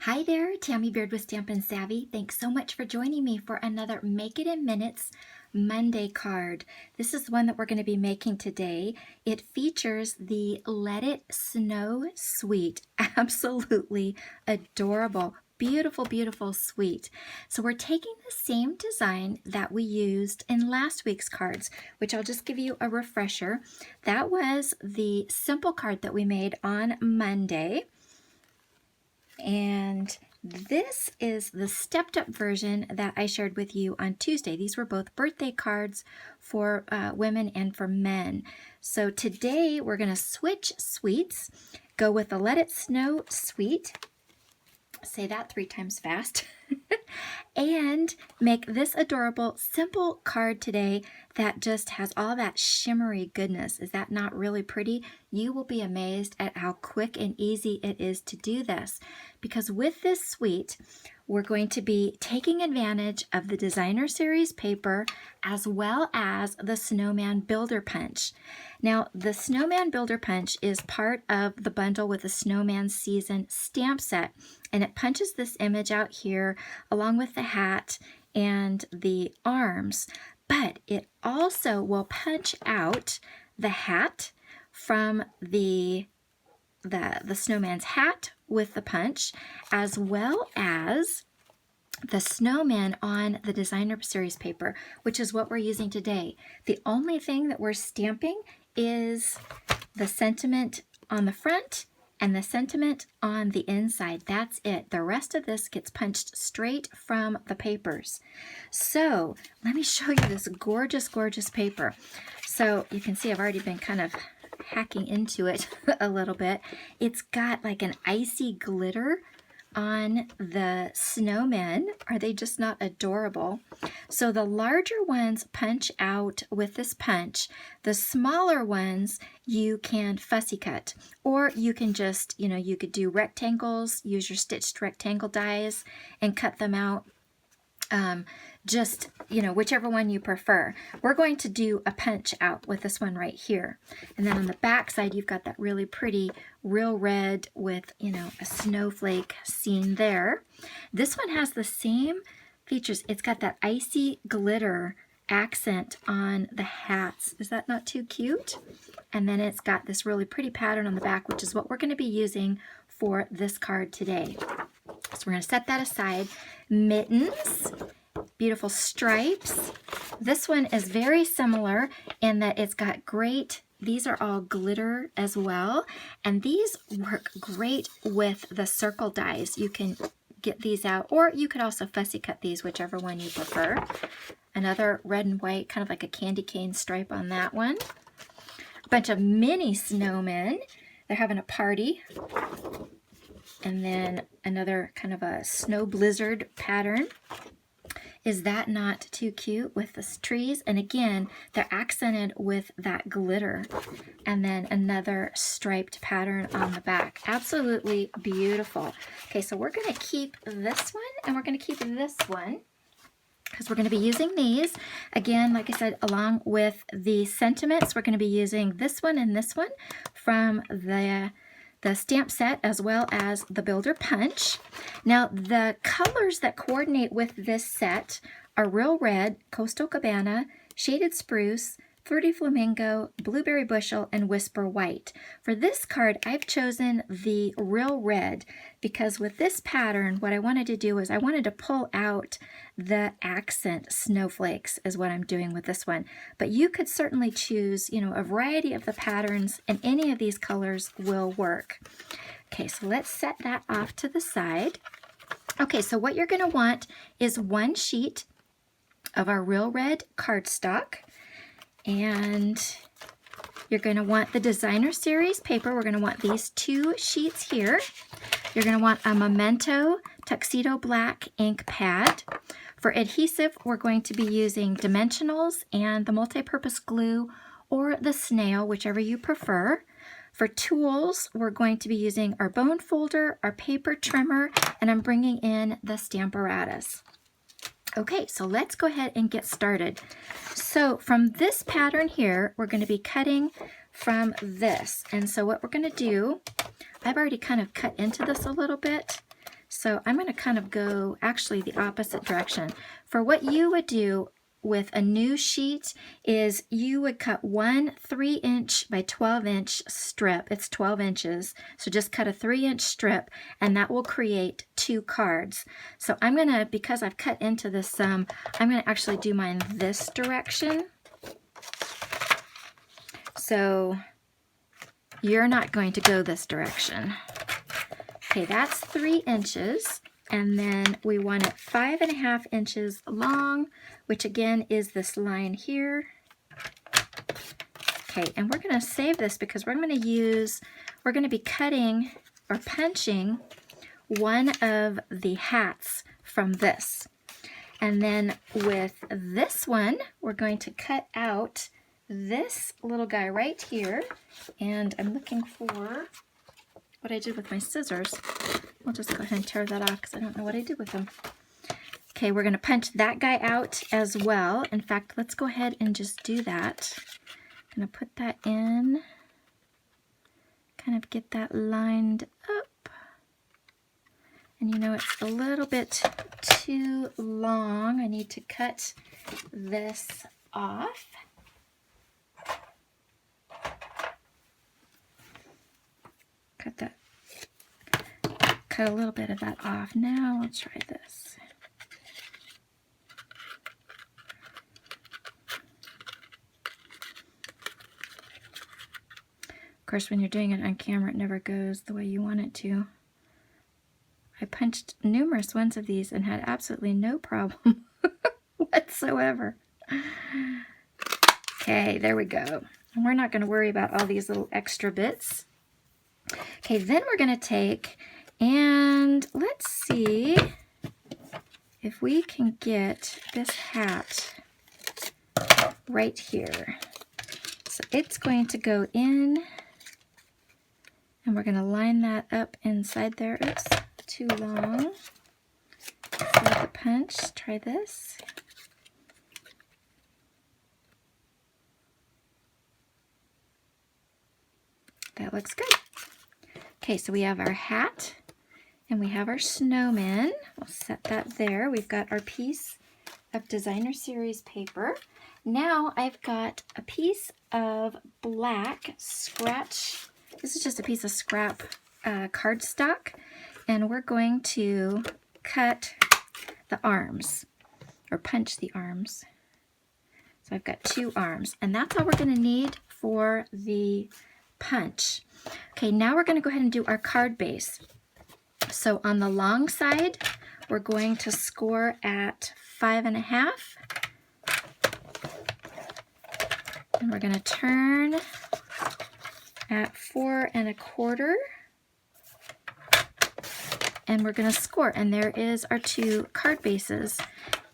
Hi there, Tammy Beard with Stampin' Savvy. Thanks so much for joining me for another Make It in Minutes Monday card. This is one that we're going to be making today. It features the Let It Snow suite. Absolutely adorable. Beautiful, beautiful suite. So we're taking the same design that we used in last week's cards, which I'll just give you a refresher. That was the simple card that we made on Monday. And this is the stepped up version that I shared with you on Tuesday. These were both birthday cards for women and for men. So today we're going to switch suites, go with the Let It Snow suite. Say that 3 times fast. And make this adorable, simple card today that just has all that shimmery goodness. Is that not really pretty? You will be amazed at how quick and easy it is to do this. Because with this suite, we're going to be taking advantage of the Designer Series paper as well as the Snowman Builder Punch. Now, the Snowman Builder Punch is part of the bundle with the Snowman Season stamp set, and it punches this image out here along with the hat and the arms, but it also will punch out the hat from the snowman's hat with the punch, as well as the snowman on the Designer Series paper, which is what we're using today. The only thing that we're stamping is the sentiment on the front and the sentiment on the inside. That's it. The rest of this gets punched straight from the papers. So let me show you this gorgeous, gorgeous paper. So you can see I've already been kind of hacking into it a little bit. It's got like an icy glitter on the snowmen. Are they just not adorable? So the larger ones punch out with this punch. The smaller ones you can fussy cut, or you can just, you could do rectangles, use your stitched rectangle dies and cut them out. Just, whichever one you prefer. We're going to do a punch out with this one right here. And then on the back side, you've got that really pretty real red with, a snowflake scene there. This one has the same features. It's got that icy glitter accent on the hats. Is that not too cute? And then it's got this really pretty pattern on the back, which is what we're going to be using for this card today. So we're going to set that aside. Mittens. Beautiful stripes. This one is very similar in that it's got great, these are all glitter as well, and these work great with the circle dies. You can get these out, or you could also fussy cut these, whichever one you prefer. Another red and white, kind of like a candy cane stripe on that one. A bunch of mini snowmen. They're having a party. And then another kind of a snow blizzard pattern. Is that not too cute with the trees? And again, they're accented with that glitter. And then another striped pattern on the back. Absolutely beautiful. Okay, so we're going to keep this one and we're going to keep this one because we're going to be using these. Again, like I said, along with the sentiments, we're going to be using this one and this one from the stamp set as well as the Builder Punch. Now the colors that coordinate with this set are Real Red, Coastal Cabana, Shaded Spruce, Flirty Flamingo, Blueberry Bushel, and Whisper White. For this card, I've chosen the Real Red because with this pattern, what I wanted to do is I wanted to pull out the accent snowflakes is what I'm doing with this one. But you could certainly choose, a variety of the patterns, and any of these colors will work. Okay, so let's set that off to the side. Okay, so what you're going to want is one sheet of our Real Red cardstock. And you're going to want the Designer Series paper. We're going to want these 2 sheets here. You're going to want a Memento Tuxedo Black ink pad. For adhesive, we're going to be using dimensionals and the multi-purpose glue or the snail, whichever you prefer. For tools, we're going to be using our bone folder, our paper trimmer, and I'm bringing in the Stamparatus. Okay, so let's go ahead and get started. So from this pattern here, we're going to be cutting from this. And so what we're going to do, I've already kind of cut into this a little bit. So I'm going to kind of go actually the opposite direction. For what you would do with a new sheet is you would cut one 3-inch by 12-inch strip. It's 12 inches. So just cut a 3-inch strip and that will create 2 cards. So I'm going to, because I've cut into this I'm going to actually do mine this direction. So you're not going to go this direction. Okay, that's 3 inches. And then we want it 5.5 inches long, which again is this line here. Okay, and we're going to save this because we're going to be cutting or punching one of the hats from this. And then with this one, we're going to cut out this little guy right here. And I'm looking for what I did with my scissors. We'll just go ahead and tear that off because I don't know what I did with them. Okay, we're going to punch that guy out as well. In fact, let's go ahead and just do that. I'm going to put that in, kind of get that lined up. And you know, it's a little bit too long. I need to cut this off. Cut a little bit of that off. Now let's try this. Of course, when you're doing it on camera, it never goes the way you want it to. I punched numerous ones of these and had absolutely no problem whatsoever. Okay, there we go. And we're not going to worry about all these little extra bits. Okay, then we're going to take and let's see if we can get this hat right here. So it's going to go in and we're going to line that up inside there. Oops, too long. Save the punch. Try this. That looks good. Okay, so we have our hat and we have our snowman. We'll set that there. We've got our piece of designer series paper. Now I've got a piece of black scratch. This is just a piece of scrap cardstock, and we're going to cut the arms or punch the arms. So I've got 2 arms, and that's all we're going to need for the punch. Okay, now we're going to go ahead and do our card base. So on the long side, we're going to score at 5.5. And we're going to turn at 4.25. And we're going to score. And there is our 2 card bases.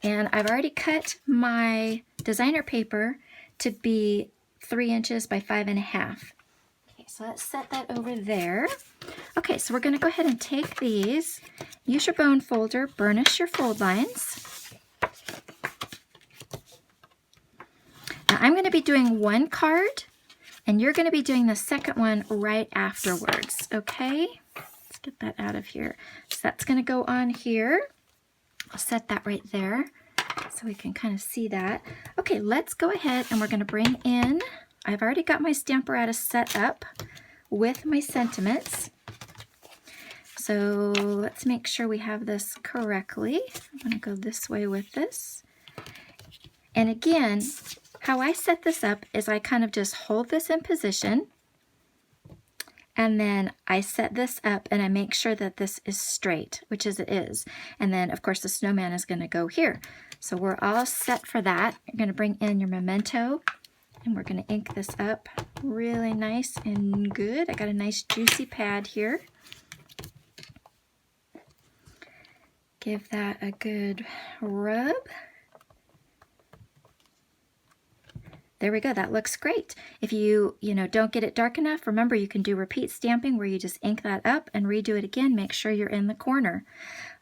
And I've already cut my designer paper to be 3 inches by 5.5. So let's set that over there. Okay, so we're going to go ahead and take these, use your bone folder, burnish your fold lines. Now I'm going to be doing one card, and you're going to be doing the second one right afterwards, okay? Let's get that out of here. So that's going to go on here. I'll set that right there so we can kind of see that. Okay, let's go ahead and we're going to bring in, I've already got my Stamparatus set up with my sentiments. So let's make sure we have this correctly. I'm going to go this way with this. And again, how I set this up is I kind of just hold this in position, and then I set this up and I make sure that this is straight, which is it is. And then of course the snowman is going to go here. So we're all set for that. You're going to bring in your memento. And we're going to ink this up really nice and good. I got a nice juicy pad here. Give that a good rub. There we go. That looks great. If you don't get it dark enough, remember you can do repeat stamping where you just ink that up and redo it again. Make sure you're in the corner.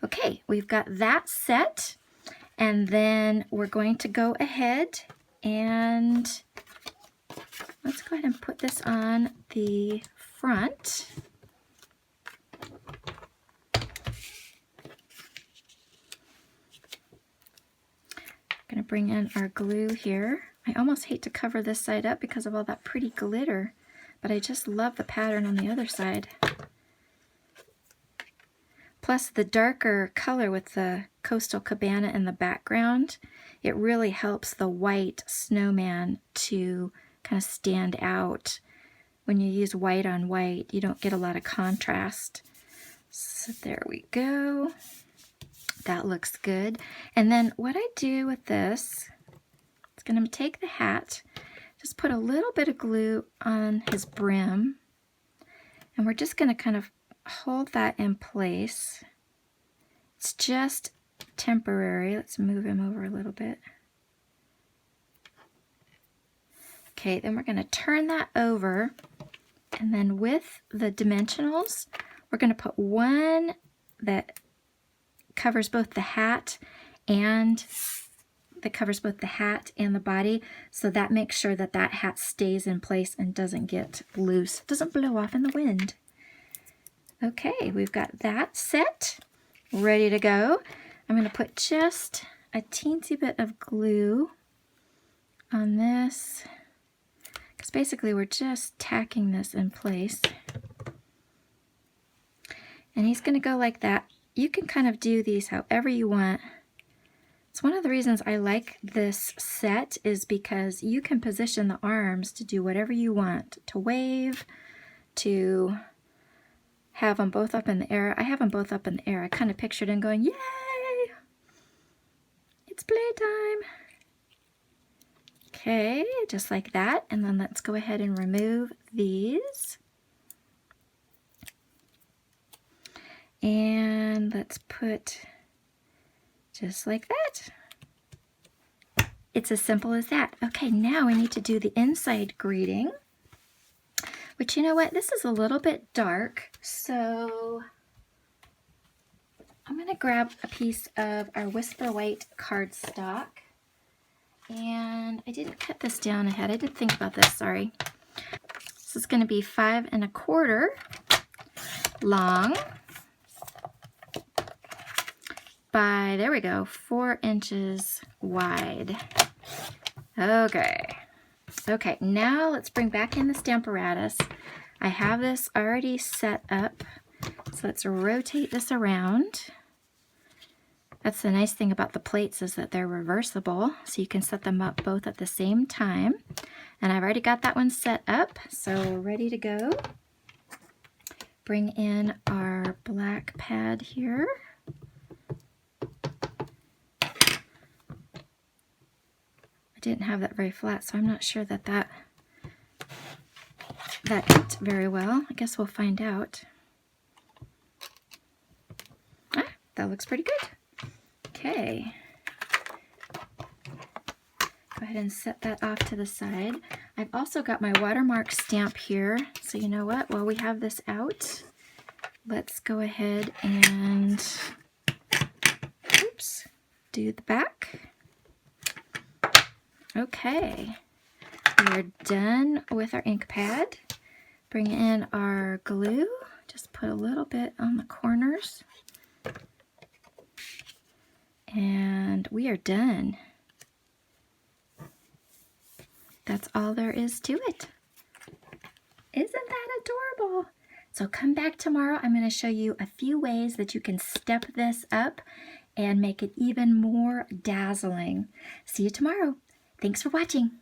Okay, we've got that set. And then we're going to go ahead and let's go ahead and put this on the front. going to bring in our glue here. I almost hate to cover this side up because of all that pretty glitter, but I just love the pattern on the other side. Plus the darker color with the coastal cabana in the background, it really helps the white snowman to kind of stand out. When you use white on white, you don't get a lot of contrast. So there we go. That looks good. And then what I do with this, it's going to take the hat, just put a little bit of glue on his brim, and we're just going to kind of hold that in place. It's just temporary. Let's move him over a little bit. Okay, then we're going to turn that over, and then with the dimensionals, we're going to put one that covers both the hat and the body, so that makes sure that that hat stays in place and doesn't get loose, doesn't blow off in the wind. Okay, we've got that set, ready to go. I'm going to put just a teensy bit of glue on this, because basically we're just tacking this in place. And he's going to go like that. You can kind of do these however you want. It's one of the reasons I like this set is because you can position the arms to do whatever you want, to wave, to have them both up in the air. I have them both up in the air. I kind of pictured him going, yay, it's playtime. Okay, just like that. And then let's go ahead and remove these. And let's put just like that. It's as simple as that. Okay, now we need to do the inside greeting, which, you know what, this is a little bit dark, so I'm going to grab a piece of our Whisper White cardstock, and I didn't cut this down ahead. I did think about this, sorry. This is going to be 5 1/4 long by, there we go, 4 inches wide. Okay. Okay, now let's bring back in the Stamparatus. I have this already set up, so let's rotate this around. That's the nice thing about the plates, is that they're reversible, so you can set them up both at the same time. And I've already got that one set up, so we're ready to go. Bring in our black pad here. Didn't have that very flat, so I'm not sure that that inked very well. I guess we'll find out. Ah, that looks pretty good. Okay. Go ahead and set that off to the side. I've also got my watermark stamp here, so you know what? While we have this out, let's go ahead and oops, do the back. Okay, we're done with our ink pad. Bring in our glue, just put a little bit on the corners. And we are done. That's all there is to it. Isn't that adorable? So come back tomorrow. I'm going to show you a few ways that you can step this up and make it even more dazzling. See you tomorrow. Thanks for watching.